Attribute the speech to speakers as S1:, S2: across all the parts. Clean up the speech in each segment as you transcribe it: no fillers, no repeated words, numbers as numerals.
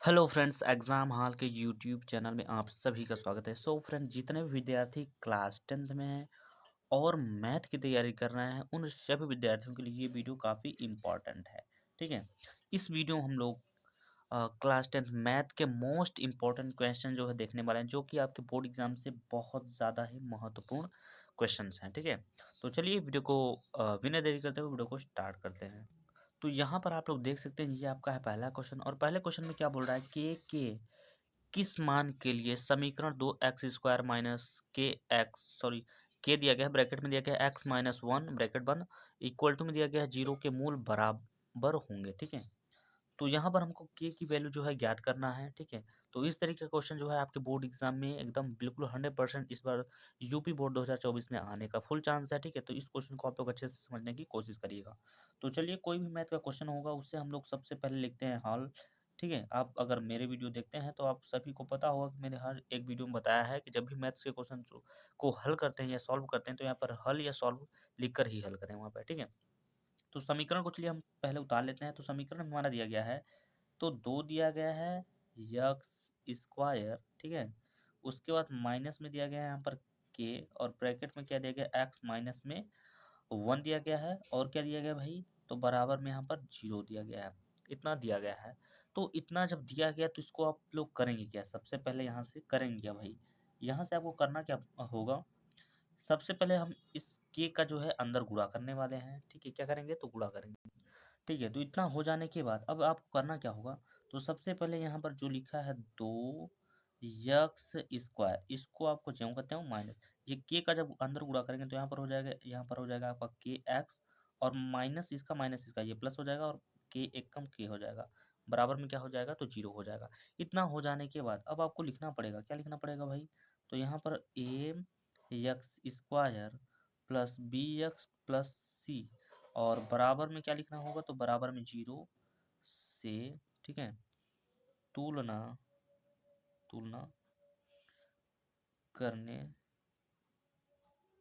S1: Hello friends, exam hall के YouTube channel में आप सभी का स्वागत है। सो फ्रेंड्स, जितने भी विद्यार्थी क्लास 10th में हैं और मैथ की तैयारी कर रहे हैं, उन सभी विद्यार्थियों के लिए ये वीडियो काफ़ी इम्पॉर्टेंट है। ठीक है, इस वीडियो में हम लोग क्लास 10th मैथ के मोस्ट इम्पॉर्टेंट क्वेश्चन जो है देखने वाले हैं, जो कि आपके बोर्ड एग्जाम से बहुत ज़्यादा ही महत्वपूर्ण क्वेश्चंस हैं। ठीक है, तो चलिए वीडियो को बिना देरी करते हुए वीडियो को स्टार्ट करते हैं। तो यहाँ पर आप लोग देख सकते हैं, ये आपका है पहला क्वेश्चन और पहले क्वेश्चन में क्या बोल रहा है के किस मान के लिए समीकरण 2x² माइनस के एक्स सॉरी के दिया गया है, ब्रैकेट में दिया गया है x माइनस 1 ब्रैकेट बंद इक्वल टू में दिया गया है 0 के मूल बराबर होंगे। ठीक है, तो यहाँ पर हमको के की वैल्यू जो है ज्ञात करना है। ठीक है, तो इस तरीके का क्वेश्चन जो है आपके बोर्ड एग्जाम में एकदम बिल्कुल 100% इस बार यूपी बोर्ड 2024 में आने का फुल चांस है। ठीक है, तो इस क्वेश्चन को आप लोग अच्छे से समझने की कोशिश करिएगा। तो चलिए, कोई भी मैथ का क्वेश्चन होगा उससे हम लोग सबसे पहले लिखते हैं हल। ठीक है, आप अगर मेरे वीडियो देखते हैं तो आप सभी को पता होगा कि मैंने हर एक वीडियो में बताया है कि जब भी मैथ्स के क्वेश्चन को हल करते हैं या सॉल्व करते हैं तो यहाँ पर हल या सॉल्व लिख कर ही हल करें वहाँ पर। ठीक है, तो समीकरण को चलिए हम पहले उतार लेते हैं। तो समीकरण हमारा दिया गया है, तो 2 दिया गया है यक्स स्क्वायर। ठीक है, उसके बाद माइनस में दिया गया है यहाँ पर के और ब्रैकेट में क्या दिया गया एक्स माइनस में 1 दिया गया है और क्या दिया गया भाई, तो बराबर में यहाँ पर 0 दिया गया है। इतना दिया गया है। तो इतना जब दिया गया तो इसको आप लोग करेंगे क्या, सबसे पहले यहाँ से करेंगे क्या भाई, यहाँ से आपको करना क्या होगा, सबसे पहले हम इस के का जो है अंदर गुणा करने वाले हैं। ठीक है, क्या करेंगे तो गुणा करेंगे। ठीक है, तो इतना हो जाने के बाद अब आपको करना क्या होगा, तो सबसे पहले यहाँ पर जो लिखा है 2 यक्स स्क्वायर, इसको आपको ज्यों करते हैं माइनस, ये के का जब अंदर गुणा करेंगे तो यहाँ पर हो जाएगा आपका के एक्स और माइनस इसका ये प्लस हो जाएगा और के एक कम के हो जाएगा, बराबर में क्या हो जाएगा तो 0 हो जाएगा। इतना हो जाने के बाद अब आपको लिखना पड़ेगा, क्या लिखना पड़ेगा भाई, तो यहाँ पर a x square plus b x plus c और बराबर में क्या लिखना होगा, तो बराबर में 0 से, ठीक है, तुलना तुलना करने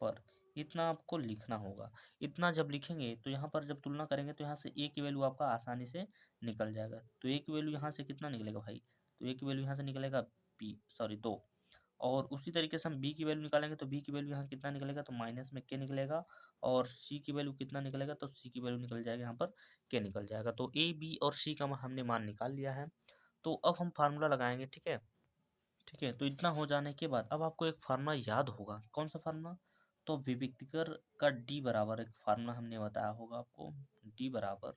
S1: पर इतना आपको लिखना होगा। इतना जब लिखेंगे तो यहाँ पर जब तुलना करेंगे तो यहाँ से ए की वैल्यू आपका आसानी से निकल जाएगा। तो ए की वैल्यू यहाँ से कितना निकलेगा भाई, तो ए की वैल्यू यहाँ से निकलेगा 2 और उसी तरीके से हम बी की वैल्यू निकालेंगे तो बी की वैल्यू यहाँ कितना निकलेगा, तो माइनस में के निकलेगा और सी की वैल्यू कितना निकलेगा, तो सी की वैल्यू निकल जाएगा यहाँ पर के निकल जाएगा। तो ए बी और सी का हमने मान निकाल लिया है। तो अब हम फार्मूला लगाएंगे। ठीक है, ठीक है, तो इतना हो जाने के बाद अब आपको एक फार्मूला याद होगा, कौन सा फार्मूला, तो विविक्तिकर का डी बराबर एक फार्मूला हमने बताया होगा आपको, डी बराबर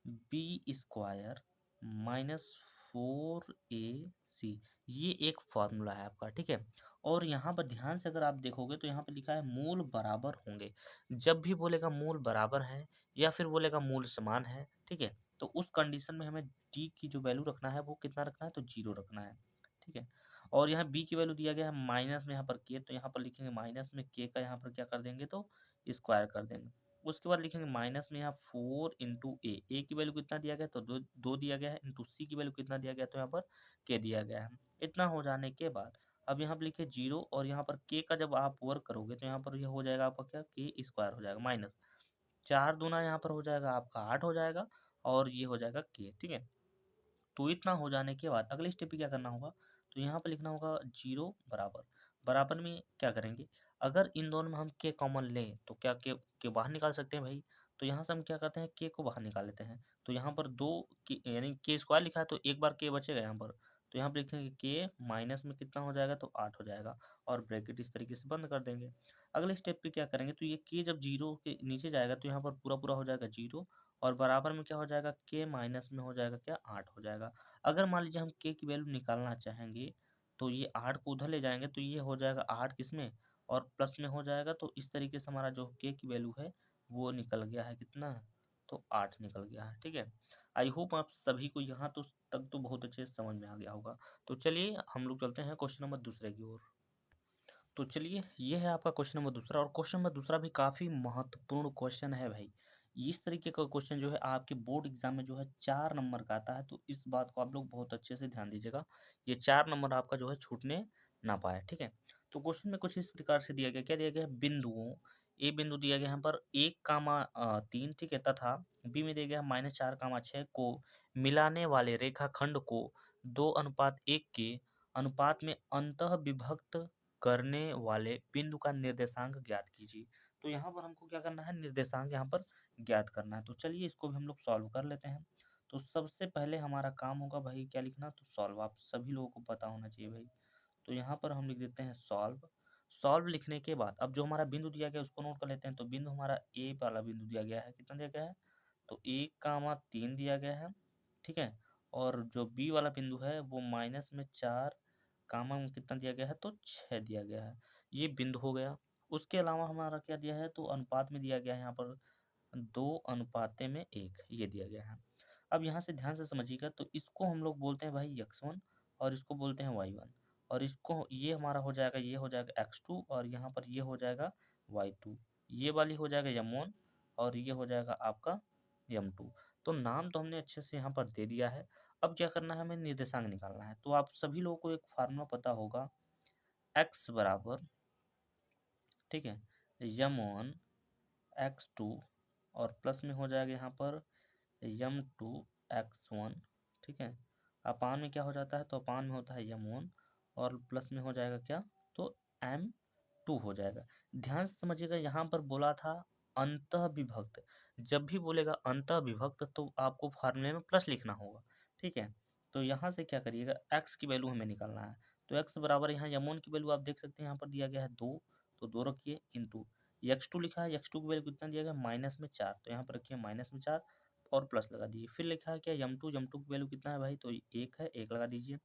S1: बी स्क्वायर माइनस 4ac, ये एक फार्मूला है आपका। ठीक है, और यहाँ पर ध्यान से अगर आप देखोगे तो यहाँ पर लिखा है मूल बराबर होंगे। जब भी बोलेगा मूल बराबर है या फिर बोलेगा मूल समान है, ठीक है, तो उस कंडीशन में हमें डी की जो वैल्यू रखना है वो कितना रखना है, तो 0 रखना है। ठीक है, और यहाँ बी की वैल्यू दिया गया है माइनस में यहाँ पर के, तो यहाँ पर लिखेंगे माइनस में के का यहाँ पर क्या कर देंगे, तो स्क्वायर कर देंगे। उसके बाद लिखेंगे माइनस में यहाँ 4 इंटू ए की वैल्यू कितना दिया गया, तो दो दिया गया है, इंटू सी की वैल्यू कितना दिया गया, तो यहाँ पर के दिया गया है। इतना हो जाने के बाद अब यहाँ पर लिखे 0 और यहाँ पर के का जब आप वर्क करोगे तो यहाँ पर यह हो जाएगा आपका क्या, के स्क्वायर हो जाएगा माइनस 4 दूना यहाँ पर हो जाएगा आपका 8 हो जाएगा और ये हो जाएगा के। ठीक है, तो इतना हो जाने के बाद अगले स्टेप पे क्या करना होगा, तो यहाँ पर लिखना होगा 0 बराबर, बराबर में क्या करेंगे, अगर इन दोनों में हम के कॉमन लें तो क्या के बाहर निकाल सकते हैं भाई, तो यहाँ से हम क्या करते हैं के को बाहर निकाल लेते हैं। तो यहाँ पर दो के यानी के स्क्वायर लिखा है तो एक बार के बचेगा यहाँ पर, तो यहाँ पर लिखेंगे के माइनस में कितना हो जाएगा, तो 8 हो जाएगा और ब्रैकेट इस तरीके से बंद कर देंगे। अगले स्टेप पे क्या करेंगे, तो ये के जब 0 के नीचे जाएगा तो यहाँ पर पूरा पूरा हो जाएगा 0 और बराबर में क्या हो जाएगा, के माइनस में हो जाएगा क्या, 8 हो जाएगा। अगर मान लीजिए हम के की वैल्यू निकालना चाहेंगे तो ये 8 को उधर ले जाएंगे तो ये हो जाएगा 8 किसमें और प्लस में हो जाएगा, तो इस तरीके से हमारा जो के की वैल्यू है वो निकल गया है कितना, तो 8 निकल गया है। ठीक है, आई होप आप सभी को यहाँ तो तक तो बहुत अच्छे से समझ में आ गया होगा। तो चलिए हम लोग चलते हैं क्वेश्चन नंबर दूसरे की ओर। तो चलिए, ये है आपका क्वेश्चन नंबर दूसरा और क्वेश्चन नंबर दूसरा भी काफ़ी महत्वपूर्ण क्वेश्चन है भाई। इस तरीके का क्वेश्चन जो है आपके बोर्ड एग्जाम में जो है 4 नंबर का आता है, तो इस बात को आप लोग बहुत अच्छे से ध्यान दीजिएगा, ये 4 नंबर आपका जो है छूटने ना पाए। ठीक है, तो क्वेश्चन में कुछ इस प्रकार से दिया गया, क्या दिया गया है, बिंदुओं ए बिंदु दिया गया यहाँ पर 1 कामा 3, ठीक है, तथा बी में दिया गया -4 कामा 6 को मिलाने वाले रेखाखंड को 2:1 के अनुपात में अंतः विभक्त करने वाले बिंदु का निर्देशांक ज्ञात कीजिए। तो यहाँ पर हमको क्या करना है, निर्देशांक यहाँ पर ज्ञात करना है। तो चलिए इसको भी हम लोग सॉल्व कर लेते हैं। तो सबसे पहले हमारा काम होगा भाई क्या लिखना, तो सॉल्व। आप सभी लोगों को पता होना चाहिए भाई। तो यहाँ पर हम लिख देते हैं सॉल्व। सॉल्व लिखने के बाद अब जो हमारा बिंदु दिया गया है उसको नोट कर लेते हैं। तो बिंदु हमारा ए वाला बिंदु दिया गया है, कितना दिया गया है, तो 1,3 दिया गया है, ठीक है। और जो बी वाला बिंदु है वो -4 कामा में कितना दिया गया है, तो 6 दिया गया है। ये बिंदु हो गया। उसके अलावा हमारा क्या दिया है, तो अनुपात में दिया गया है यहाँ पर 2:1 ये दिया गया है। अब यहाँ से ध्यान से समझिएगा, तो इसको हम लोग बोलते हैं भाई x1 और इसको बोलते हैं y1, और इसको ये हमारा हो जाएगा, ये हो जाएगा x2 और यहाँ पर ये हो जाएगा y2। ये वाली हो जाएगा m1 और ये हो जाएगा आपका m2। तो नाम तो हमने अच्छे से यहाँ पर दे दिया है। अब क्या करना है, हमें निर्देशांक निकालना है। तो आप सभी लोगों को एक फार्मूला पता होगा, x बराबर, ठीक है, m1 x2 और प्लस में हो जाएगा यहाँ पर m2 x1, ठीक है। अपान में क्या हो जाता है, तो अपान में होता है m1 और प्लस में हो जाएगा क्या, तो m2 हो जाएगा। ध्यान से समझिएगा, यहाँ पर बोला था अंतः विभक्त। जब भी बोलेगा अंतः विभक्त तो आपको फार्मूले में प्लस लिखना होगा, ठीक है। तो यहाँ से क्या करिएगा, x की वैल्यू हमें निकालना है। तो x बराबर यहाँ m1 की वैल्यू आप देख सकते हैं यहाँ पर दिया गया है 2, तो 2 रखिए इंटू x2 लिखा है, x2 की वैल्यू कितना दिया गया, -4, तो यहाँ पर रखिए -4 और प्लस लगा दीजिए। फिर लिखा है क्या, m2 की वैल्यू कितना है भाई, तो 1 है, 1 लगा दीजिए।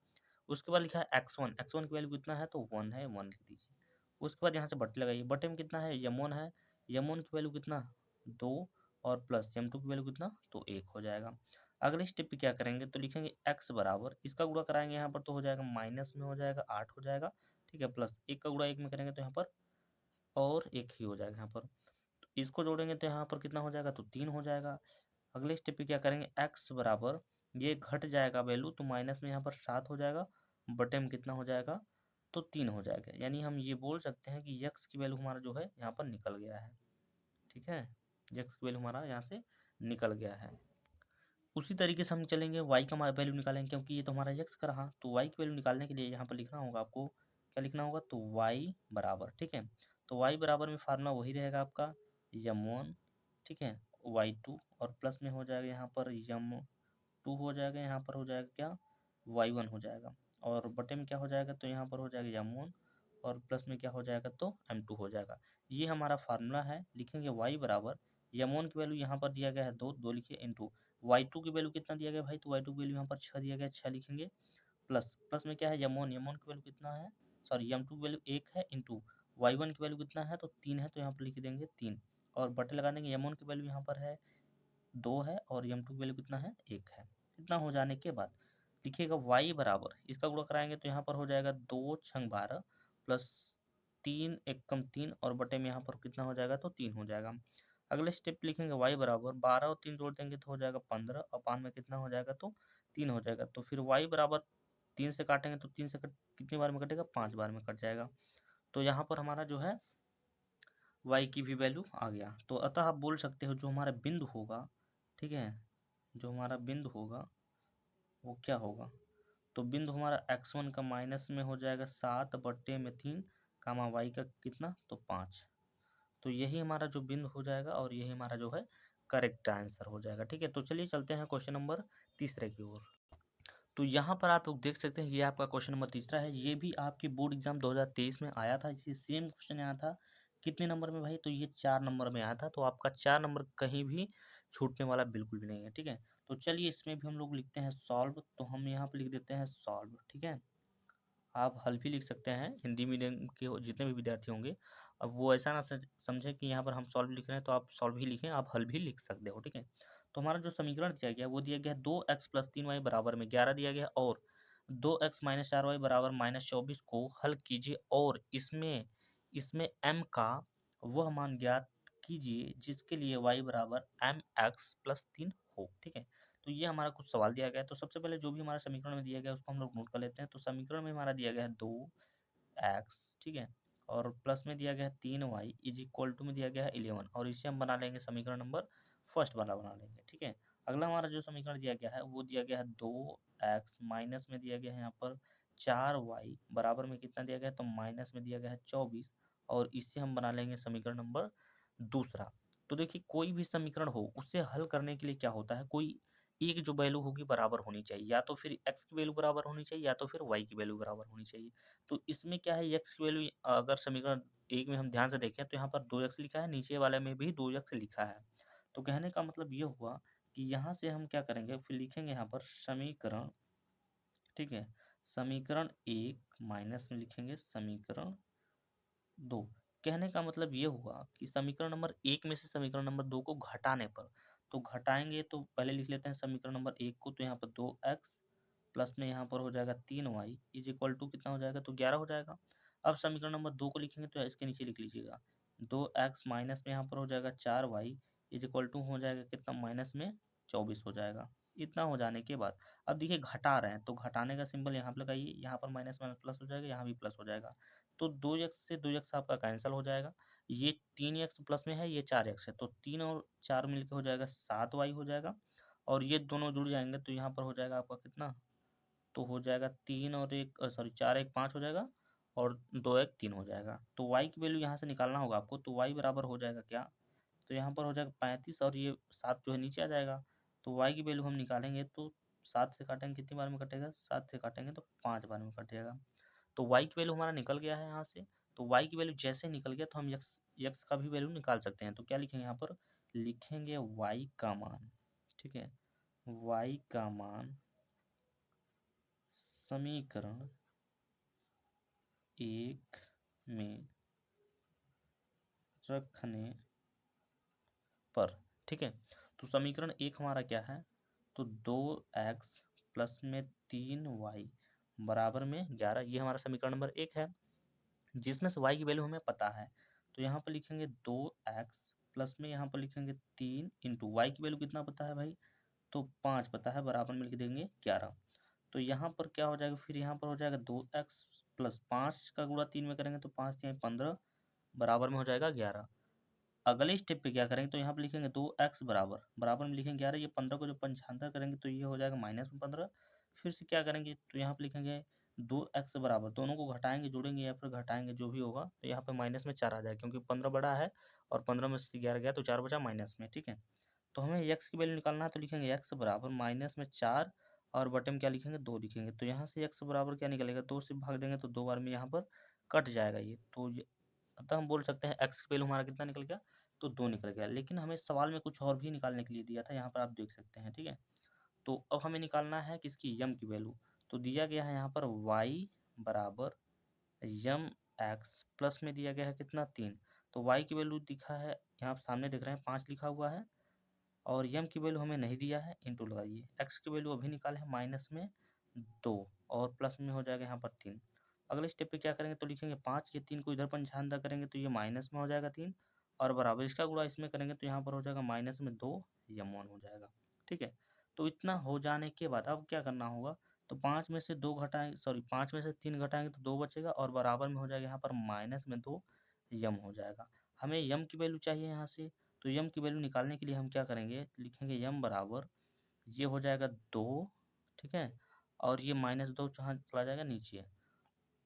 S1: उसके बाद लिखा है x1 की वैल्यू कितना है, तो 1 है, 1 लिख दीजिए। उसके बाद यहाँ से बट्टे लगाइए, बट्टे में कितना है, m1 है, m1 की वैल्यू कितना, 2 और प्लस m2 की वैल्यू कितना, तो 1 हो जाएगा। अगले स्टेप पे क्या करेंगे, तो लिखेंगे x बराबर, इसका गुणा कराएंगे यहाँ पर तो हो जाएगा माइनस में हो जाएगा 8 हो जाएगा, ठीक है, प्लस 1 का गुणा 1 में करेंगे तो यहाँ पर और 1 ही हो जाएगा यहाँ पर। इसको जोड़ेंगे तो यहाँ पर कितना हो जाएगा, तो 3 हो जाएगा। अगले स्टेप पे क्या करेंगे, x बराबर, ये घट जाएगा वैल्यू तो माइनस में यहाँ पर 7 हो जाएगा, बटे में कितना हो जाएगा, तो 3 हो जाएगा। यानी हम ये बोल सकते हैं कि x की वैल्यू हमारा जो है यहाँ पर निकल गया है, ठीक है। x की वैल्यू हमारा यहाँ से निकल गया है। उसी तरीके से हम चलेंगे, y का वैल्यू निकालेंगे, क्योंकि ये तो हमारा x का रहा। तो y की वैल्यू निकालने के लिए यहाँ पर लिखना होगा आपको, क्या लिखना होगा, तो y बराबर, ठीक है। तो y बराबर में फार्मूला वही रहेगा आपका m1, ठीक है, y2 और प्लस में हो जाएगा यहाँ पर m2 हो जाएगा, यहाँ पर हो जाएगा क्या, y1 हो जाएगा, और बटे में क्या हो जाएगा, तो यहाँ पर हो जाएगा m1 और प्लस में क्या हो जाएगा, तो m2 हो जाएगा। ये हमारा फार्मूला है। लिखेंगे y बराबर, m1 की वैल्यू यहाँ पर दिया गया है 2, 2 लिखिए, इंटू y2 की वैल्यू कितना दिया गया भाई, तो y2 की वैल्यू यहाँ पर 6 दिया गया, 6 लिखेंगे, प्लस प्लस में क्या है m1 की वैल्यू कितना है, सॉरी m2 की वैल्यू 1 है, इंटू y1 की वैल्यू कितना है, तो 3 है, तो यहाँ पर लिख देंगे 3 और बटे लगा देंगे। m1 की वैल्यू यहाँ पर है 2 है और m2 की वैल्यू कितना है, 1 है। इतना हो जाने के बाद लिखिएगा y बराबर, इसका गुणा कराएंगे तो यहाँ पर हो जाएगा 2 छंग 12 प्लस 3 एकम 3 और बटे में यहाँ पर कितना हो जाएगा, तो 3 हो जाएगा। अगले स्टेप लिखेंगे y बराबर 12 और 3 जोड़ देंगे तो हो जाएगा 15 और पान में कितना हो जाएगा, तो 3 हो जाएगा। तो फिर y बराबर 3 से काटेंगे तो 3 से कितनी बार में कटेगा, 5 बार में कट जाएगा। तो यहाँ पर हमारा जो है y की भी वैल्यू आ गया। तो अतः आप बोल सकते हो जो हमारा बिंदु होगा, ठीक है, जो हमारा बिंदु होगा वो क्या होगा, तो बिंदु हमारा x1 का माइनस में हो जाएगा 7 बट्टे में 3 कामा y का कितना, तो 5। तो यही हमारा जो बिंदु हो जाएगा और यही हमारा जो है करेक्ट आंसर हो जाएगा, ठीक है। तो चलिए चलते हैं क्वेश्चन नंबर तीसरे की ओर। तो यहाँ पर आप लोग देख सकते हैं ये आपका क्वेश्चन नंबर तीसरा है। ये भी आपके बोर्ड एग्जाम 2023 में आया था, इसी सेम क्वेश्चन आया था। कितने नंबर में भाई, तो ये 4 नंबर में आया था। तो आपका 4 नंबर कहीं भी छूटने वाला बिल्कुल भी नहीं है, ठीक है। तो चलिए इसमें भी हम लोग लिखते हैं सॉल्व। तो हम यहाँ पर लिख देते हैं सॉल्व, ठीक है। आप हल भी लिख सकते हैं, हिंदी मीडियम के जितने भी विद्यार्थी होंगे। अब वो ऐसा ना समझे कि यहाँ पर हम सॉल्व लिख रहे हैं तो आप सॉल्व ही लिखें, आप हल भी लिख सकते हो, ठीक है। तो हमारा जो समीकरण दिया गया वो दिया गया है 2x प्लस 3y बराबर में 11 दिया गया है, और 2x माइनस 4y बराबर -24 को हल कीजिए और इसमें इसमें m का वह मान ज्ञात कीजिए जिसके लिए y बराबर mx प्लस 3 हो, ठीक है। तो ये हमारा कुछ सवाल दिया गया है। तो सबसे पहले जो भी हमारा समीकरण में दिया गया है उसको हम लोग नोट कर लेते हैं। तो समीकरण में हमारा दिया गया है 2x, ठीक है, और प्लस में दिया गया है 3y इज इक्वल टू में दिया गया है 11, और इसे हम बना लेंगे समीकरण नंबर फर्स्ट वाला बना लेंगे, ठीक है। अगला हमारा जो समीकरण दिया गया है वो दिया गया है 2x माइनस में दिया गया है यहाँ पर 4y बराबर में कितना दिया गया है, तो माइनस में दिया गया है 24, और इससे हम बना लेंगे समीकरण नंबर दूसरा। तो देखिए कोई भी समीकरण हो उससे हल करने के लिए क्या होता है, कोई एक जो वैल्यू होगी बराबर होनी चाहिए, या तो फिर x की वैल्यू बराबर होनी चाहिए या तो फिर y की वैल्यू बराबर होनी चाहिए। तो इसमें क्या है, x की वैल्यू अगर समीकरण एक में हम ध्यान से देखें तो यहाँ पर 2x लिखा है, नीचे वाले में भी 2x लिखा है। तो कहने का मतलब ये हुआ कि यहाँ से हम क्या करेंगे, फिर लिखेंगे यहाँ पर समीकरण, ठीक है, समीकरण एक माइनस में लिखेंगे समीकरण दो। कहने का मतलब ये हुआ कि समीकरण नंबर एक में से समीकरण नंबर दो को घटाने पर, तो घटाएंगे तो पहले लिख लेते हैं समीकरण नंबर एक को, तो यहाँ पर 2x प्लस में यहाँ पर हो जाएगा 3y इज इक्वल टू कितना हो जाएगा, तो 11 हो जाएगा। अब समीकरण नंबर दो को लिखेंगे तो इसके नीचे लिख लीजिएगा 2x माइनस में यहाँ पर हो जाएगा 4y इज इक्वल टू हो जाएगा कितना, माइनस में 24 हो जाएगा। इतना हो जाने के बाद अब देखिए घटा रहे हैं तो घटाने का सिंबल यहाँ पर लगाइए, यहाँ पर माइनस माइनस प्लस हो जाएगा, यहाँ भी प्लस हो जाएगा। तो 2x से 2x आपका कैंसिल हो जाएगा, ये 3x प्लस में है, ये 4x है, तो 3 और 4 मिलकर हो जाएगा 7y हो जाएगा, और ये दोनों जुड़ जाएंगे तो यहाँ पर हो जाएगा आपका कितना, तो हो जाएगा 3 और एक सॉरी 4 एक 5 हो जाएगा, और 2 एक 3 हो जाएगा। तो y की वैल्यू यहाँ से निकालना होगा आपको, तो y बराबर हो जाएगा क्या, तो यहाँ पर हो जाएगा 35, और ये 7 जो है नीचे आ जाएगा। तो y की वैल्यू हम निकालेंगे तो 7 से काटेंगे कितनी बार में कटेगा, 7 से काटेंगे तो 5 बार में कटेगा। तो y की वैल्यू हमारा निकल गया है यहाँ से। तो y की वैल्यू जैसे निकल गया तो हम x का भी वैल्यू निकाल सकते हैं। तो क्या लिखेंगे यहाँ पर, लिखेंगे y का मान, ठीक है, y का मान समीकरण एक में रखने पर, ठीक है। तो समीकरण एक हमारा क्या है, तो 2x प्लस में 3y बराबर में 11, ये हमारा समीकरण नंबर एक है, जिसमें से y की वैल्यू हमें पता है। तो यहाँ पर लिखेंगे 2x प्लस में यहाँ पर लिखेंगे 3 इंटू वाई की वैल्यू कितना पता है भाई, तो 5 पता है, बराबर में लिख देंगे 11। तो यहाँ पर क्या हो जाएगा, फिर यहाँ पर हो जाएगा 2x प्लस 5 का गुणा 3 में करेंगे तो 5 3 15 बराबर में हो जाएगा 11। अगले स्टेप पे क्या करेंगे, तो यहाँ पे लिखेंगे 2x बराबर बराबर में लिखेंगे 11, ये 15 को जब पंचांतर करेंगे तो ये हो जाएगा माइनस में 15। फिर से क्या करेंगे, तो यहाँ पे लिखेंगे 2x बराबर, दोनों को घटाएंगे जोड़ेंगे या फिर घटाएंगे जो भी होगा, तो यहाँ पे माइनस में 4 आ जाएगा क्योंकि 15 बड़ा है और 15 में से 11 गया तो 4 बचा माइनस में, ठीक है। तो हमें x की वैल्यू निकालना है, तो लिखेंगे x बराबर माइनस में 4, और बटे में क्या लिखेंगे 2 लिखेंगे। तो यहाँ से x बराबर क्या निकलेगा, 2 से भाग देंगे तो 2 बार में यहाँ पर कट जाएगा ये, तो अतः हम बोल सकते हैं x की वैल्यू हमारा कितना निकल गया, तो 2 निकल गया। लेकिन हमें सवाल में कुछ और भी निकालने के लिए दिया था, यहाँ पर आप देख सकते हैं, ठीक है। तो अब हमें निकालना है किसकी, यम की वैल्यू। तो दिया गया है यहाँ पर y बराबर यम एक्स प्लस में दिया गया है कितना 3। तो y की वैल्यू दिखा है यहाँ सामने देख रहे हैं 5 लिखा हुआ है, और यम की वैल्यू हमें नहीं दिया है, इंटू लगाइए। एक्स की वैल्यू अभी निकाले हैं माइनस में 2, और प्लस में हो जाएगा यहाँ पर 3। अगले स्टेप पे क्या करेंगे, तो लिखेंगे 5, ये 3 को इधर पंचांतर करेंगे तो ये माइनस में हो जाएगा 3, और बराबर इसका गुणा इसमें करेंगे तो यहाँ पर हो जाएगा माइनस में 2 यम 1 हो जाएगा, ठीक है। तो इतना हो जाने के बाद अब क्या करना होगा, तो 5 में से 2 घटाएंगे, सॉरी 5 में से 3 घटाएंगे तो 2 बचेगा, और बराबर में हो जाएगा यहाँ पर माइनस में 2 यम हो जाएगा। हमें यम की वैल्यू चाहिए यहाँ से, तो यम की वैल्यू निकालने के लिए हम क्या करेंगे, लिखेंगे यम बराबर, ये हो जाएगा 2, ठीक है, और ये -2 जहाँ चला जाएगा नीचे।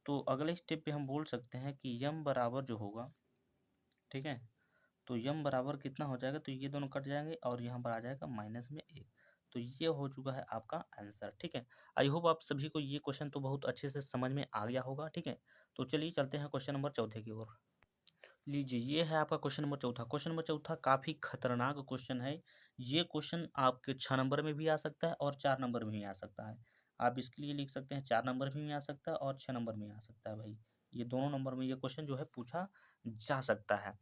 S1: तो अगले स्टेप पे हम बोल सकते हैं कि यम बराबर जो होगा, ठीक है, तो यम बराबर कितना हो जाएगा, तो ये दोनों कट जाएंगे और यहाँ पर आ जाएगा माइनस में 1। तो ये हो चुका है आपका आंसर, ठीक है। आई होप आप सभी को ये क्वेश्चन तो बहुत अच्छे से समझ में आ गया होगा, ठीक है। तो चलिए चलते हैं क्वेश्चन नंबर चौथे की ओर। लीजिए ये है आपका क्वेश्चन नंबर चौथा। क्वेश्चन नंबर चौथा काफ़ी खतरनाक क्वेश्चन है। ये क्वेश्चन आपके 6 नंबर में भी आ सकता है और 4 नंबर में भी आ सकता है। आप इसके लिए लिख सकते हैं 4 नंबर में भी आ सकता है और 6 नंबर में आ सकता है भाई। ये दोनों नंबर में ये क्वेश्चन जो है पूछा जा सकता है,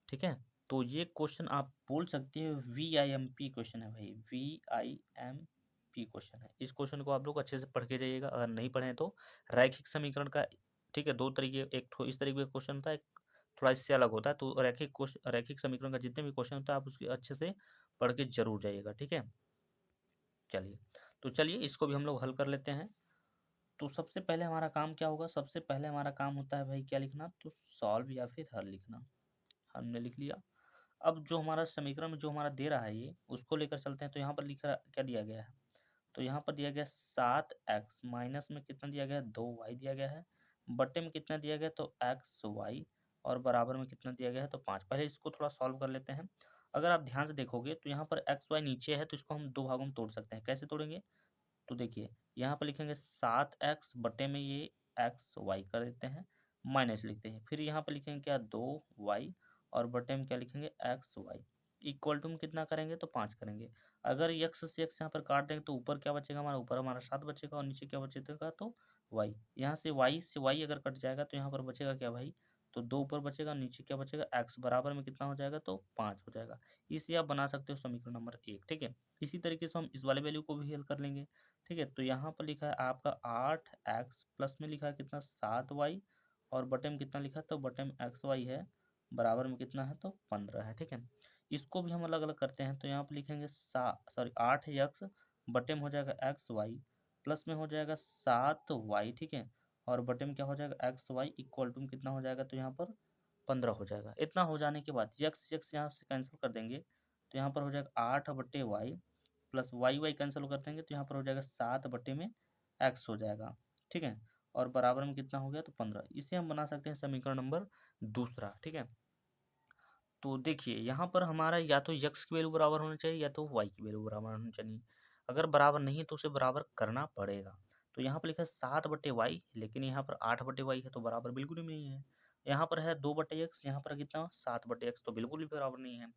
S1: ठीक है। तो ये क्वेश्चन आप बोल सकते हैं VIMP क्वेश्चन है भाई, VIMP क्वेश्चन है। इस क्वेश्चन को आप लोग अच्छे से पढ़ के जाइएगा, अगर नहीं पढ़े तो रैखिक समीकरण का, ठीक है, 2 तरीके, एक तो इस तरीके का क्वेश्चन होता है, एक थोड़ा इससे अलग होता है। तो रैखिक समीकरण का जितने भी क्वेश्चन होता है आप उसके अच्छे से पढ़ के जरूर जाइएगा, ठीक है। चलिए, तो चलिए इसको भी हम लोग हल कर लेते हैं। तो सबसे पहले हमारा काम क्या होगा, सबसे पहले हमारा काम होता है भाई क्या लिखना, तो सॉल्व या फिर हल लिखना। हमने लिख लिया। अब जो हमारा समीकरण में जो हमारा दे रहा है ये उसको लेकर चलते हैं। तो यहाँ पर लिखा क्या दिया गया है, तो यहाँ पर दिया गया 7x, माइनस में कितना दिया गया है 2y दिया गया है, बट्टे में कितना दिया गया तो xy, और बराबर में कितना दिया गया है तो 5। पहले इसको थोड़ा सॉल्व कर लेते हैं। अगर आप ध्यान से देखोगे तो यहाँ पर xy नीचे है, तो इसको हम दो भागों में तोड़ सकते हैं। कैसे तोड़ेंगे, तो देखिए यहाँ पर लिखेंगे 7x, बटे में ये एक्स वाई कर देते हैं, माइनस लिखते हैं। फिर यहाँ पर लिखेंगे क्या 2y, और बटे में क्या लिखेंगे एक्स वाई, इक्वल टू में कितना करेंगे तो 5 करेंगे। अगर यक्स से यक्स यहाँ पर काट देंगे तो ऊपर क्या बचेगा हमारा, ऊपर हमारा 7 बचेगा, और नीचे क्या बचेगा तो y। यहाँ से y अगर कट जाएगा तो यहाँ पर बचेगा क्या भाई, तो 2 ऊपर बचेगा, नीचे क्या बचेगा x, बराबर में कितना हो जाएगा तो 5 हो जाएगा। इसे आप बना सकते हो समीकरण नंबर 1। ठीक है, इसी तरीके से हम इस वाले वैल्यू को भी हल कर लेंगे। ठीक है, तो यहाँ पर लिखा है आपका 8x, प्लस में लिखा है कितना 7y, और बटे में कितना लिखा है तो बटे में xy है, बराबर में कितना है तो 15 है। ठीक है, इसको भी हम अलग अलग करते हैं। तो यहाँ पर लिखेंगे 8x, बटे में हो जाएगा xy, प्लस में हो जाएगा 7y। ठीक है, और बटे में क्या हो जाएगा xy, इक्वल टू में कितना हो जाएगा तो यहाँ पर 15 हो जाएगा। इतना हो जाने के बाद यक्स यक्स यहाँ से कैंसिल कर देंगे, तो यहाँ पर हो जाएगा 8/y, प्लस वाई कैंसिल कर देंगे, तो यहाँ पर हो जाएगा 7/x हो जाएगा। ठीक है, और बराबर में कितना हो गया तो 15। इसे हम बना सकते हैं समीकरण नंबर दूसरा। ठीक है, तो देखिए यहाँ पर हमारा या तो यक्स की वैल्यू बराबर होनी चाहिए या तो वाई की वैल्यू बराबर होनी चाहिए। अगर बराबर नहीं है तो उसे बराबर करना पड़ेगा। तो यहाँ पर लिखा है 7/y, लेकिन यहाँ पर 8/y है, तो बराबर बिल्कुल भी नहीं है। यहाँ पर है 2/x, यहाँ पर कितना 7/x, तो बिल्कुल भी बराबर नहीं है।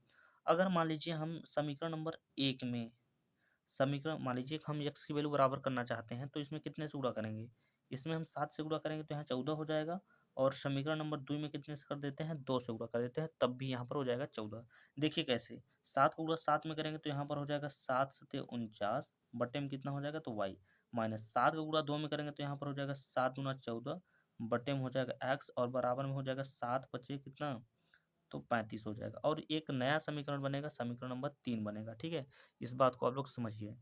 S1: अगर मान लीजिए हम समीकरण नंबर 1 में समीकरण मान लीजिए कि हम यक्स की वैल्यू बराबर करना चाहते हैं, तो इसमें कितने से गुणा करेंगे, इसमें हम 7 से गुणा करेंगे तो यहाँ 14 हो जाएगा, और समीकरण नंबर 2 में कितने से कर देते हैं 2 से गुणा कर देते हैं, तब भी यहाँ पर हो जाएगा 14। देखिए कैसे, 7 को गुणा 7 में करेंगे तो यहाँ पर हो जाएगा 7×7 = 49, बटे में कितना हो जाएगा तो वाई, माइनस 7 का गुणा 2 में करेंगे तो यहाँ पर हो जाएगा 7×14, बटे में हो जाएगा एक्स, और बराबर में हो जाएगा 7 बचे कितना तो 35 हो जाएगा, और एक नया समीकरण बनेगा, समीकरण नंबर 3 बनेगा। ठीक है, इस बात को आप लोग समझिए।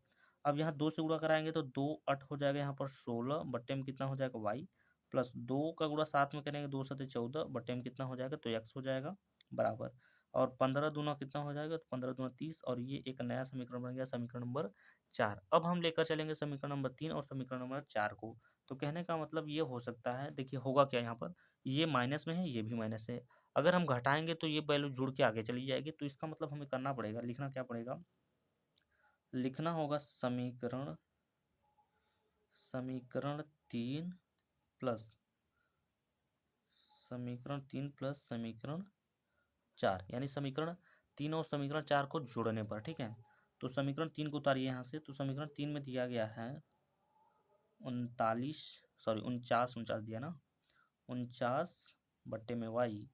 S1: अब यहाँ 2 से गुणा कराएंगे तो 2×8 हो जाएगा, यहाँ पर 16, बट्टे में कितना हो जाएगा वाई, प्लस 2 का गुणा 7 में करेंगे 2×7 = 14, बट्टे में कितना हो जाएगा तो एक्स हो जाएगा, बराबर। और 15 दूना कितना हो जाएगा तो 15 दूना 30, और ये एक नया समीकरण बन गया, समीकरण नंबर 4। अब हम लेकर चलेंगे समीकरण नंबर 3 और समीकरण नंबर 4 को। तो कहने का मतलब ये हो सकता है, देखिए होगा क्या, यहाँ पर ये माइनस में है, ये भी माइनस है। अगर हम घटाएंगे तो ये वैल्यू जुड़ के आगे चली जाएगी, तो इसका मतलब हमें करना पड़ेगा, लिखना क्या पड़ेगा, लिखना होगा समीकरण समीकरण 3 प्लस समीकरण 4, यानी समीकरण 3 और समीकरण 4 को जोड़ने पर। ठीक है, तो समीकरण 3 को उतारिए यहाँ से, तो समीकरण 3 में दिया गया है 49 दिया ना, 49/y,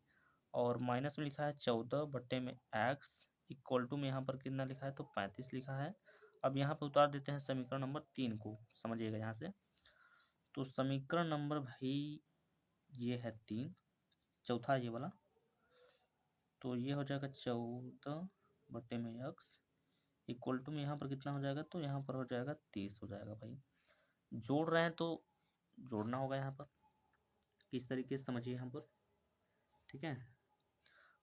S1: और माइनस में लिखा है 14/x, इक्वल टू में यहाँ पर कितना लिखा है तो 35 लिखा है। अब यहाँ पे उतार देते हैं समीकरण नंबर 3 को, समझिएगा यहाँ से। तो समीकरण नंबर भाई ये है 3, चौथा ये वाला, तो ये हो जाएगा 14/x, इक्वल टू में यहाँ पर कितना हो जाएगा तो यहाँ पर हो जाएगा 30 हो जाएगा भाई। जोड़ रहे हैं तो जोड़ना होगा यहाँ पर, किस तरीके से समझिए यहाँ पर। ठीक है,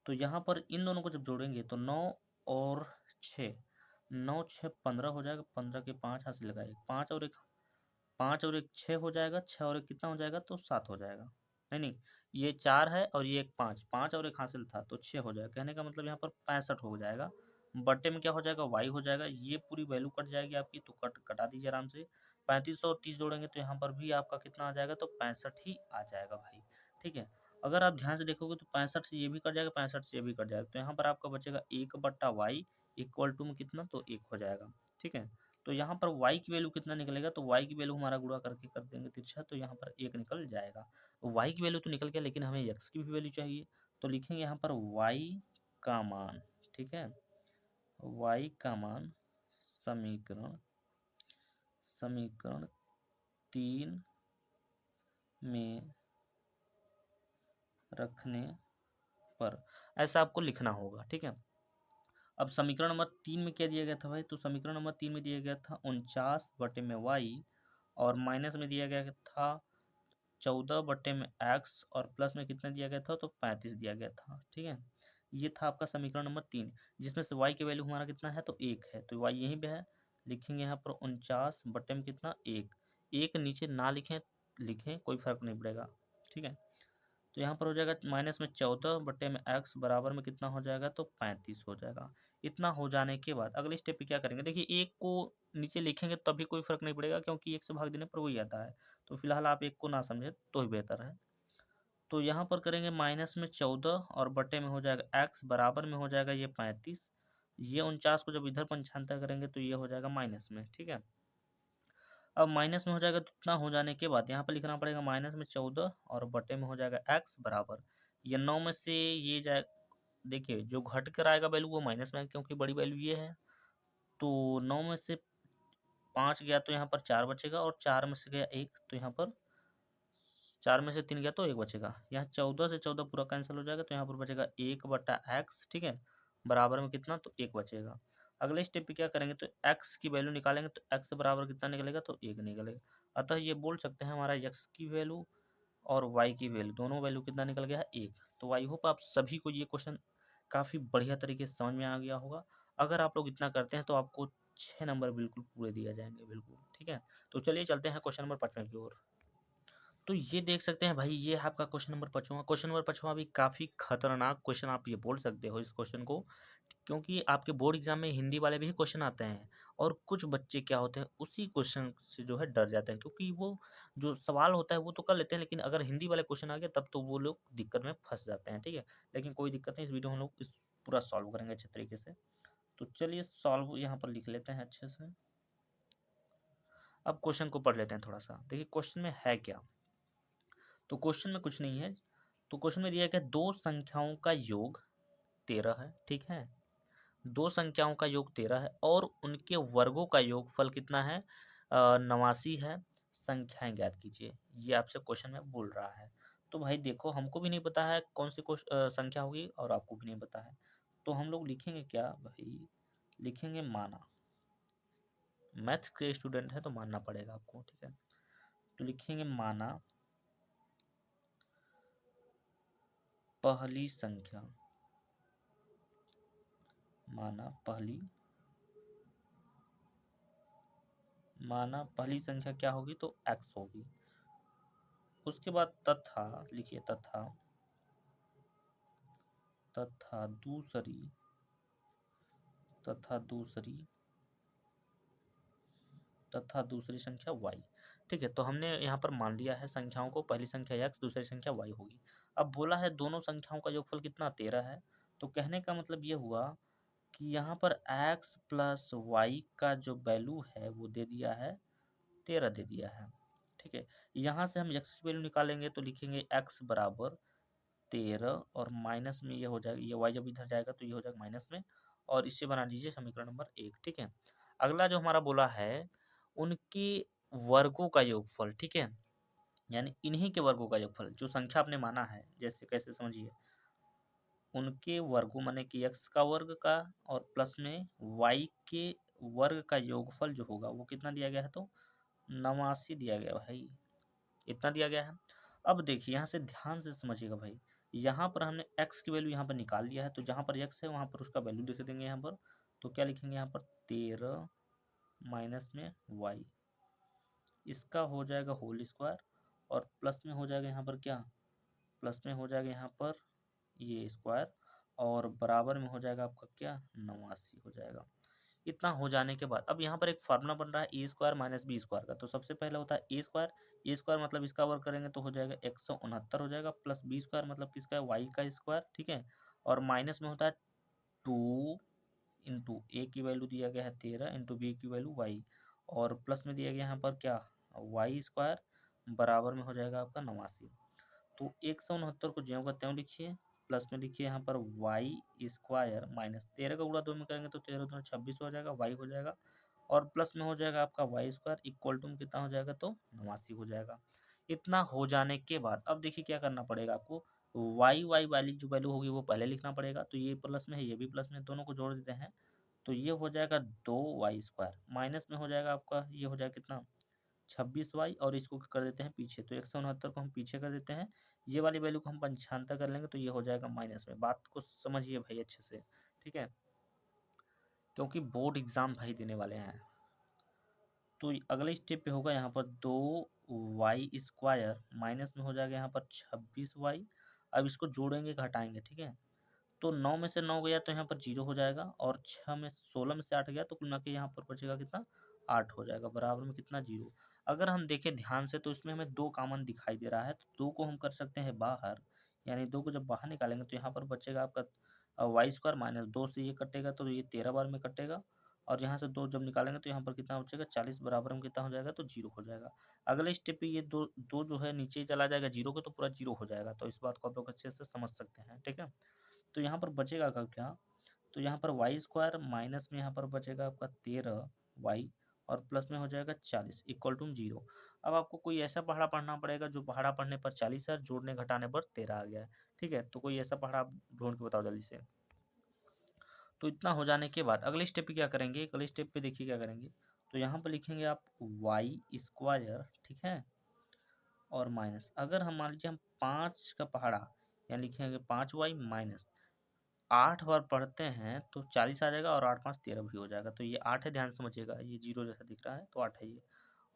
S1: तो यहाँ पर इन दोनों को जब जोड़ेंगे तो 9 और 6, 9 6 15 हो जाएगा, 15 के 5 हाथ से लगाए, 5 और 1 6 हो जाएगा, 6 और 1 कितना हो जाएगा तो 7 हो जाएगा। नहीं नहीं, ये 4 है और ये एक 5, 5 और 1 हासिल था तो 6 हो जाएगा। कहने का मतलब यहाँ पर 65 हो जाएगा, बट्टे में क्या हो जाएगा वाई हो जाएगा, ये पूरी वैल्यू कट जाएगी आपकी, तो कटा दीजिए आराम से। 35 और 30 जोड़ेंगे तो यहाँ पर भी आपका कितना आ जाएगा तो 65 ही आ जाएगा भाई। ठीक है, अगर आप ध्यान से देखोगे तो 65 से ये भी कट जाएगा, 65 से ये भी कट जाएगा, तो यहाँ पर आपका बचेगा 1/y, इक्वल टू में कितना तो 1 हो जाएगा। ठीक है, तो यहाँ पर y की वैल्यू कितना निकलेगा, तो y की वैल्यू हमारा गुणा करके कर देंगे तिरछा, तो यहाँ पर 1 निकल जाएगा। y की वैल्यू तो निकल गया, लेकिन हमें x की भी वैल्यू चाहिए, तो लिखेंगे यहाँ पर y का मान। ठीक है, y का मान समीकरण समीकरण 3 में रखने पर ऐसा आपको लिखना होगा। ठीक है, अब समीकरण नंबर 3 में क्या दिया गया था भाई, तो समीकरण नंबर 3 में दिया गया था 49/y, और माइनस में दिया गया था 14/x, और प्लस में कितना दिया गया था तो 35 दिया गया था। ठीक है, ये था आपका समीकरण नंबर 3, जिसमें से y की वैल्यू हमारा कितना है तो 1 है, तो y यहीं पे है, लिखेंगे यहाँ पर 49 बटे में कितना 1, एक नीचे ना लिखें लिखें कोई फर्क नहीं पड़ेगा, ठीक है। तो यहाँ पर हो जाएगा माइनस में 14 बटे में x बराबर में कितना हो जाएगा तो 35 हो जाएगा। इतना हो जाने के बाद अगले स्टेप पे क्या करेंगे, देखिए एक को नीचे लिखेंगे तभी कोई फर्क नहीं पड़ेगा, क्योंकि एक से भाग देने पर वही आता है, तो फिलहाल आप एक को ना समझे तो ही बेहतर है। तो यहाँ पर करेंगे माइनस में 14 और बटे में हो जाएगा x बराबर में हो जाएगा ये 35, ये 49 को जब इधर पंचांतर करेंगे तो ये हो जाएगा माइनस में, ठीक है। अब माइनस में हो जाएगा तो इतना हो जाने के बाद यहाँ पर लिखना पड़ेगा माइनस में 14 और बटे में हो जाएगा x बराबर, ये 9 में से ये जाए, देखिए जो घट कर आएगा वैल्यू वो माइनस में है क्योंकि बड़ी वैल्यू ये है, तो 9 में से 5 गया तो यहाँ पर 4 बचेगा, और 4 में से गया 1 तो यहाँ पर 4 में से 3 गया तो 1 बचेगा, यहाँ 14 से 14 पूरा कैंसिल हो जाएगा, तो यहाँ पर बचेगा 1 बटा एक्स, ठीक है, बराबर में कितना तो 1 बचेगा। अगले स्टेप पे क्या करेंगे तो x की वैल्यू निकालेंगे, तो x बराबर कितना निकलेगा तो 1 निकलेगा। अतः ये बोल सकते हैं हमारा x की वैल्यू और y की वैल्यू, दोनों वैल्यू कितना निकल गया है 1। तो आई होप आप सभी को ये क्वेश्चन काफ़ी बढ़िया तरीके से समझ में आ गया होगा। अगर आप लोग इतना करते हैं तो आपको 6 नंबर बिल्कुल पूरे दिए जाएंगे, बिल्कुल, ठीक है। तो चलिए चलते हैं क्वेश्चन नंबर 5 की ओर। तो ये देख सकते हैं भाई, ये है आपका क्वेश्चन नंबर 5। क्वेश्चन नंबर 5 भी काफ़ी खतरनाक क्वेश्चन आप ये बोल सकते हो इस क्वेश्चन को, क्योंकि आपके बोर्ड एग्जाम में हिंदी वाले भी क्वेश्चन आते हैं, और कुछ बच्चे क्या होते हैं उसी क्वेश्चन से जो है डर जाते हैं, क्योंकि वो जो सवाल होता है वो तो कर लेते हैं, लेकिन अगर हिंदी वाले क्वेश्चन आ गया तब तो वो लोग दिक्कत में फंस जाते हैं, ठीक है। लेकिन कोई दिक्कत नहीं, इस वीडियो में हम लोग इस पूरा सॉल्व करेंगे अच्छे तरीके से। तो चलिए सॉल्व यहाँ पर लिख लेते हैं अच्छे से। अब क्वेश्चन को पढ़ लेते हैं थोड़ा सा। देखिए क्वेश्चन में है क्या, तो क्वेश्चन में कुछ नहीं है। तो क्वेश्चन में दिया गया दो संख्याओं का योग 13 है, ठीक है। दो संख्याओं का योग 13 है और उनके वर्गों का योगफल कितना है 89 है, संख्याएं ज्ञात कीजिए, ये आपसे क्वेश्चन में बोल रहा है। तो भाई देखो, हमको भी नहीं पता है कौन सी संख्या होगी और आपको भी नहीं पता है, तो हम लोग लिखेंगे क्या भाई, लिखेंगे माना। मैथ्स के स्टूडेंट है तो मानना पड़ेगा आपको, ठीक है। तो लिखेंगे माना पहली संख्या, माना पहली संख्या क्या होगी तो x होगी। उसके बाद तथा लिखिए, तथा दूसरी संख्या y, ठीक है। तो हमने यहाँ पर मान लिया है संख्याओं को, पहली संख्या x दूसरी संख्या y होगी। अब बोला है दोनों संख्याओं का योगफल कितना 13 है, तो कहने का मतलब ये हुआ कि यहाँ पर x प्लस वाई का जो वैल्यू है वो दे दिया है 13 दे दिया है, ठीक है। यहाँ से हम x की वैल्यू निकालेंगे तो लिखेंगे x बराबर 13 और माइनस में ये हो जाएगा, ये y जब इधर जाएगा तो ये हो जाएगा माइनस में, और इससे बना लीजिए समीकरण नंबर 1, ठीक है। अगला जो हमारा बोला है उनके वर्गों का योगफल, ठीक है, यानी इन्हीं के वर्गों का योगफल, जो संख्या आपने माना है, जैसे कैसे समझिए, उनके वर्गों माने कि x का वर्ग का और प्लस में y के वर्ग का योगफल जो होगा वो कितना दिया गया है तो 89 दिया गया भाई, इतना दिया गया है। अब देखिए यहाँ से ध्यान से समझिएगा भाई, यहाँ पर हमने x की वैल्यू यहाँ पर निकाल लिया है, तो जहाँ पर x है वहाँ पर उसका वैल्यू लिख देंगे यहाँ पर। तो क्या लिखेंगे यहाँ पर 13 माइनस में y, इसका हो जाएगा होल स्क्वायर, और प्लस में हो जाएगा यहाँ पर क्या, प्लस में हो जाएगा यहाँ पर ये स्क्वायर, और बराबर में हो जाएगा आपका क्या 89 हो जाएगा। इतना हो जाने के बाद अब यहाँ पर एक फार्मूला बन रहा है ए स्क्वायर माइनस बी स्क्वायर का। तो सबसे पहले होता है ए स्क्वायर मतलब इसका वर्ग करेंगे तो हो जाएगा 169 हो जाएगा, प्लस बी स्क्वायर मतलब किसका है वाई का स्क्वायर, ठीक है। और माइनस में होता है 2 इंटू ए की वैल्यू दिया गया है 13 इंटू बी की वैल्यू वाई, और प्लस में दिया गया यहाँ पर क्या वाई स्क्वायर, बराबर में हो जाएगा आपका 89। तो 169 को ज्यों का त्यों लिखिए, प्लस में लिखिए यहाँ पर वाई स्क्वायर माइनस 13 का गुणा 2 में करेंगे तो 13 दूना 26 हो जाएगा, वाई हो जाएगा, और प्लस में हो जाएगा आपका वाई स्क्वायर इक्वल टू कितना हो जाएगा तो 89 हो जाएगा। इतना हो जाने के बाद अब देखिए क्या करना पड़ेगा आपको, वाई वाई वाली जो वैल्यू होगी वो पहले लिखना पड़ेगा, तो ये प्लस में है ये भी प्लस में है, दोनों को जोड़ देते हैं तो ये हो जाएगा 2 वाई स्क्वायर, माइनस में हो जाएगा आपका ये हो जाएगा कितना 26 वाई, और इसको कर देते हैं पीछे, तो 169 को हम पीछे कर देते हैं, ये वाली वैल्यू को हम पंचांतर कर लेंगे तो ये हो जाएगा माइनस में। बात को समझिए भाई अच्छे से, ठीक है, क्योंकि बोर्ड एग्जाम भाई देने वाले हैं। तो अगले स्टेप पे होगा यहाँ पर 2y² माइनस में हो जाएगा यहाँ पर 26y। अब इसको जोड़ेंगे घटाएंगे, ठीक है। तो 9 में से 9 गया तो यहाँ पर 0 हो जाएगा, और 16 में से 8 गया तो कुल मिला के यहाँ पर बचेगा कितना, 8 हो जाएगा, बराबर में कितना, 0। अगर हम देखें ध्यान से तो इसमें हमें 2 कॉमन दिखाई दे रहा है, तो 2 को हम कर सकते हैं बाहर, यानी 2 को जब बाहर निकालेंगे तो यहाँ पर बचेगा आपका y² माइनस 2 से ये कटेगा तो ये 13 बार में कटेगा, और यहाँ से 2 जब निकालेंगे तो यहाँ पर कितना बचेगा, 40, बराबर में कितना हो जाएगा, तो 0 हो जाएगा। अगले स्टेप पे ये दो दो जो है नीचे चला जाएगा 0 के, तो पूरा 0 हो जाएगा। तो इस बात को आप लोग अच्छे से समझ सकते हैं, ठीक है। तो यहाँ पर बचेगा का क्या, तो यहाँ पर y² माइनस में यहाँ पर बचेगा आपका 13y, और प्लस में हो जाएगा 40 इक्वल टू 0। अब आपको कोई ऐसा पहाड़ा पढ़ना पड़ेगा जो पहाड़ा पढ़ने पर 40 है, जोड़ने घटाने पर 13 आ गया है, ठीक है। तो कोई ऐसा पहाड़ा आप ढूंढ के बताओ जल्दी से। तो इतना हो जाने के बाद अगले स्टेप पे क्या करेंगे, अगले स्टेप पे देखिए क्या करेंगे। तो यहाँ पर लिखेंगे आप y², ठीक है, और माइनस, अगर हम मान लीजिए हम 5 का पहाड़ा यहाँ लिखेंगे 5y माइनस 8 बार पढ़ते हैं तो 40 आ जाएगा, और 8 5 13 भी हो जाएगा। तो ये 8 है, ध्यान से समझिएगा, ये 0 जैसा दिख रहा है तो 8 है ये,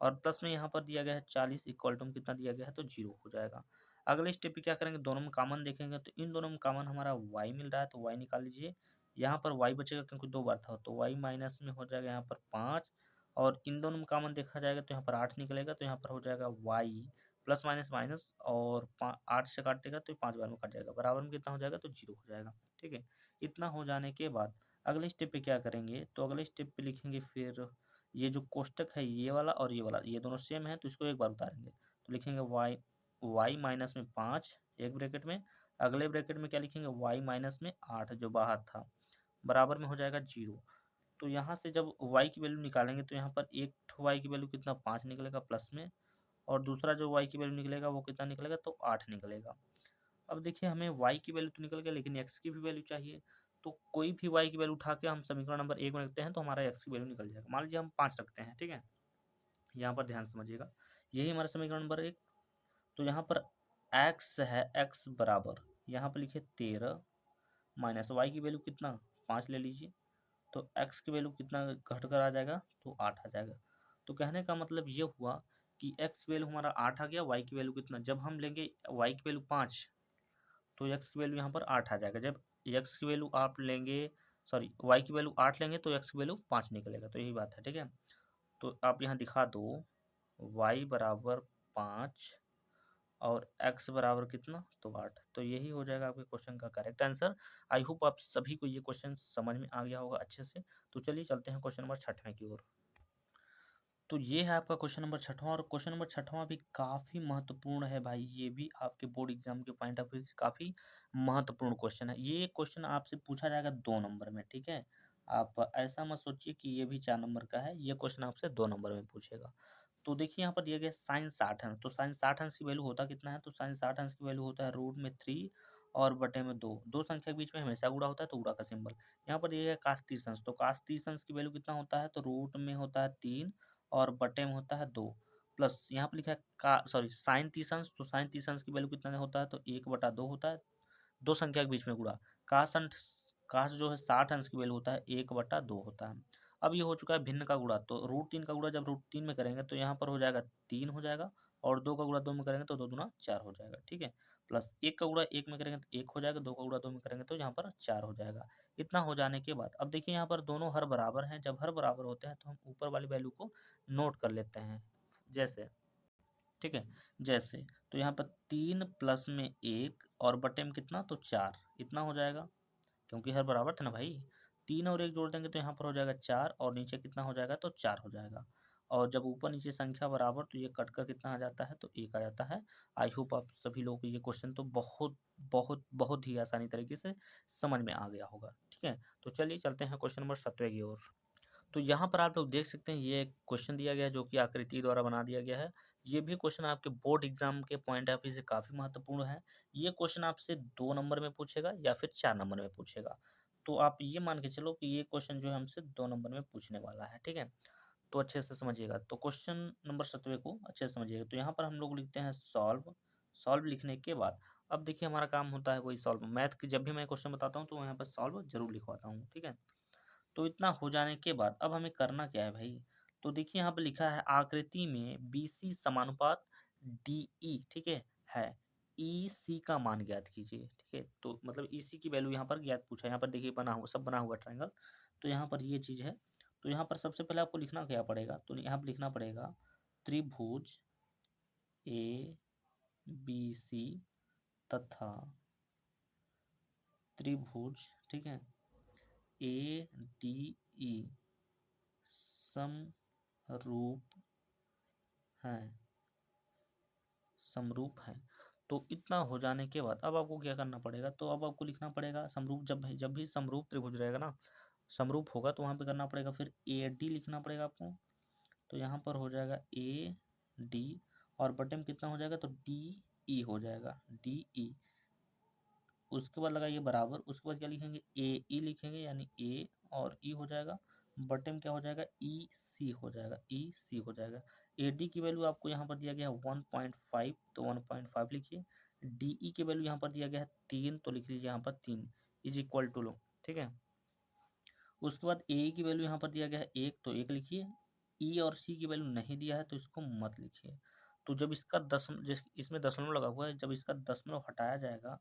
S1: और प्लस में यहाँ पर दिया गया है 40 इक्वल टू कितना दिया गया है, तो 0 हो जाएगा। अगले स्टेप पे क्या करेंगे, दोनों में कॉमन देखेंगे, तो इन दोनों में कॉमन हमारा y मिल रहा है, तो y निकाल लीजिए। यहाँ पर y बचेगा क्योंकि 2 बार था, तो y माइनस में हो जाएगा यहाँ पर 5, और इन दोनों में कॉमन देखा जाएगा तो यहाँ पर 8 निकलेगा, तो यहाँ पर हो जाएगा y प्लस माइनस माइनस, और 8 से काटेगा तो 5 बार में कट जाएगा, बराबर में कितना हो जाएगा, तो 0 हो जाएगा, ठीक है। इतना हो जाने के बाद अगले स्टेप पे क्या करेंगे, तो अगले स्टेप पे लिखेंगे फिर ये जो कोष्टक है ये वाला और ये वाला, ये दोनों सेम है तो इसको एक बार उतारेंगे, तो लिखेंगे y माइनस में 5 एक ब्रैकेट में, अगले ब्रैकेट में क्या लिखेंगे, y माइनस में 8 जो बाहर था, बराबर में हो जाएगा 0। तो यहाँ से जब y की वैल्यू निकालेंगे तो यहाँ पर एक y की वैल्यू कितना 5 निकलेगा प्लस में, और दूसरा जो y की वैल्यू निकलेगा वो कितना निकलेगा, तो 8 निकलेगा। अब देखिए हमें y की वैल्यू तो निकल गया, लेकिन x की भी वैल्यू चाहिए। तो कोई भी y की वैल्यू उठा के हम समीकरण नंबर 1 में रखते हैं तो हमारा x की वैल्यू निकल जाएगा। मान लीजिए हम 5 रखते हैं, ठीक है, यहाँ पर ध्यान से समझिएगा, यही हमारा समीकरण नंबर 1। तो यहाँ पर x है, x बराबर यहाँ पर लिखे 13 माइनस y की वैल्यू कितना 5 ले लीजिए, तो x की वैल्यू कितना घट कर आ जाएगा, तो 8 आ जाएगा। तो कहने का मतलब ये हुआ कि x वैल्यू हमारा 8 आ गया, y की वैल्यू कितना, जब हम लेंगे y की वैल्यू 5 तो x की वैल्यू यहाँ पर 8 आ जाएगा। जब x की वैल्यू आप लेंगे, सॉरी y की वैल्यू 8 लेंगे तो x की वैल्यू 5 निकलेगा। तो यही बात है, ठीक है। तो आप यहाँ दिखा दो y बराबर 5 और x बराबर कितना, तो 8। तो यही हो जाएगा आपके क्वेश्चन का करेक्ट आंसर। आई होप आप सभी को ये क्वेश्चन समझ में आ गया होगा अच्छे से। तो चलिए चलते हैं क्वेश्चन नंबर 6वें की ओर। तो ये है आपका क्वेश्चन नंबर 6वां, और क्वेश्चन नंबर 6वां भी काफ़ी महत्वपूर्ण है भाई, ये भी आपके बोर्ड एग्जाम के पॉइंट ऑफ व्यू से काफ़ी महत्वपूर्ण क्वेश्चन है। ये क्वेश्चन आपसे पूछा जाएगा 2 नंबर में, ठीक है। आप ऐसा मत सोचिए कि ये भी 4 नंबर का है, ये क्वेश्चन आपसे 2 नंबर में पूछेगा। तो देखिए यहाँ पर दिया गया साइन 60 अंश, तो साइन 60 अंश की वैल्यू होता कितना है, तो साइन 60 अंश की वैल्यू होता है रूट में 3 और बटे में 2, दो संख्या के बीच में हमेशा गुणा होता है तो गुणा का सिंबल। यहाँ पर दिया गया काश 30 अंश, तो काश 30 अंश की वैल्यू कितना होता है, तो रूट में होता है 3 और बटे में होता है 2, प्लस यहाँ पर लिखा है का सॉरी साइन 30 अंश, तो साइन 30 अंश की वैल्यू कितना होता है, तो 1/2 होता है, दो संख्या के बीच में गुणा। काश अंश, काश जो है 60 अंश की वैल्यू होता है 1/2 होता है। अब ये हो चुका है भिन्न का गुणा, तो रूट 3 का गुणा जब रूट 3 में करेंगे तो यहाँ पर हो जाएगा 3 हो जाएगा, और 2 का गुणा 2 में करेंगे तो 2 दूना 4 हो जाएगा, ठीक है। प्लस 1 का गुणा 1 में करेंगे तो 1 हो जाएगा, 2 का गुणा 2 में करेंगे तो यहाँ पर 4 हो जाएगा। इतना हो जाने के बाद अब देखिए यहाँ पर दोनों हर बराबर हैं, जब हर बराबर होते हैं तो हम ऊपर वाली वैल्यू को नोट कर लेते हैं, जैसे, ठीक है, जैसे, तो यहाँ पर 3 प्लस में 1 और बटे में कितना, तो 4, इतना हो जाएगा, क्योंकि हर बराबर थे ना भाई। 3 और 1 जोड़ देंगे तो यहाँ पर हो जाएगा 4, और नीचे कितना हो जाएगा, तो 4 हो जाएगा। और जब ऊपर नीचे संख्या बराबर तो ये कट कर कितना आ जाता है, तो 1 आ जाता है। आई होप आप सभी लोगों को ये क्वेश्चन तो बहुत बहुत बहुत ही आसानी तरीके से समझ में आ गया होगा, ठीक है। तो चलिए चलते हैं क्वेश्चन नंबर 7वें की ओर। तो यहाँ पर आप लोग देख सकते हैं ये एक क्वेश्चन दिया गया है जो कि आकृति द्वारा बना दिया गया है। ये भी क्वेश्चन आपके बोर्ड एग्जाम के पॉइंट ऑफ व्यू से काफ़ी महत्वपूर्ण है। ये क्वेश्चन आपसे 2 नंबर में पूछेगा या फिर 4 नंबर में पूछेगा। तो आप ये मान के चलो कि ये क्वेश्चन जो है हमसे 2 नंबर में पूछने वाला है, ठीक है। तो अच्छे से समझिएगा। तो क्वेश्चन नंबर 7वें को अच्छे से समझिएगा। तो यहाँ पर हम लोग लिखते हैं सॉल्व, सॉल्व लिखने के बाद अब देखिए हमारा काम होता है वही सॉल्व। मैथ की जब भी मैं क्वेश्चन बताता हूँ तो यहाँ पर सॉल्व जरूर लिखवाता हूँ, ठीक है। तो इतना हो जाने के बाद अब हमें करना क्या है भाई, तो देखिए यहाँ पे लिखा है आकृति में BC समानुपात DE, ठीक है EC का मान ज्ञात कीजिए, ठीक है। तो मतलब EC की वैल्यू यहाँ पर ज्ञात पूछा है। यहाँ पर देखिए बना हुआ सब बना हुआ ट्रायंगल, तो यहाँ पर ये चीज है। तो यहाँ पर सबसे पहले आपको लिखना क्या पड़ेगा, तो यहाँ पर लिखना पड़ेगा त्रिभुज ABC तथा त्रिभुज, ठीक है, ADE समरूप हैं, समरूप हैं। तो इतना हो जाने के बाद अब आपको क्या करना पड़ेगा, तो अब आपको लिखना पड़ेगा समरूप, जब भी समरूप त्रिभुज रहेगा ना, समरूप होगा तो वहां पे करना पड़ेगा फिर AD लिखना पड़ेगा आपको। तो यहाँ पर हो जाएगा AD और बटे में कितना हो जाएगा, तो DE हो जाएगा, DE। उसके बाद लगाइए बराबर, उसके बाद क्या लिखेंगे AE लिखेंगे, यानी A और E हो जाएगा, बटे में क्या हो जाएगा EC हो जाएगा, EC हो जाएगा। AD की वैल्यू आपको यहाँ पर दिया गया है 1.5, तो 1.5 लिखिए। DE की वैल्यू यहाँ पर दिया गया है 3, तो लिख लीजिए यहाँ पर 3 इज इक्वल टू लो, ठीक है। उसके बाद AE की वैल्यू यहाँ पर दिया गया है 1, तो 1 लिखिए। E और C की वैल्यू नहीं दिया है तो इसको मत लिखिए। तो जब इसका इसमें दशमलव लगा हुआ है, जब इसका दशमलव हटाया जाएगा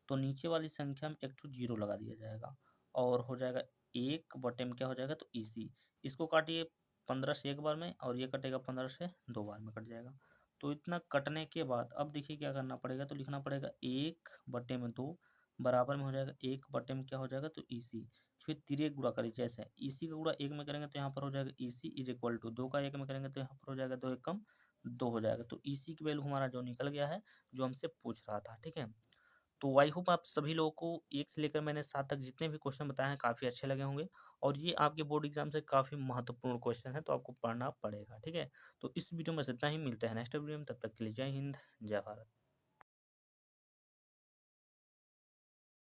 S1: तो नीचे वाली संख्या में एक 0 लगा दिया जाएगा और हो जाएगा 1 बटे में क्या हो जाएगा, तो EC। इसको काटिए 15 से एक बार में और ये कटेगा 15 से 2 बार में कट जाएगा। तो इतना कटने के बाद अब देखिए क्या करना पड़ेगा, तो लिखना पड़ेगा 1/2 बराबर में हो जाएगा 1 बटे में क्या हो जाएगा, तो EC। फिर तिर्यक गुणा करिए, जैसे EC का गुणा 1 में करेंगे तो यहाँ पर हो जाएगा EC इज इक्वल टू 2 का 1 में करेंगे तो यहाँ पर हो जाएगा 2 एकम 2 हो जाएगा। तो EC की वैल्यू हमारा जो निकल गया है, जो हमसे पूछ रहा था, ठीक है। तो आई होप आप सभी लोगों को 1 से लेकर मैंने 7 तक जितने भी क्वेश्चन बताए हैं काफ़ी अच्छे लगे होंगे और ये आपके बोर्ड एग्जाम से काफ़ी महत्वपूर्ण क्वेश्चन है, तो आपको पढ़ना पड़ेगा, ठीक है। तो इस वीडियो में बस इतना ही, मिलते हैं नेक्स्ट वीडियो में, तब तक के लिए जय हिंद, जय भारत।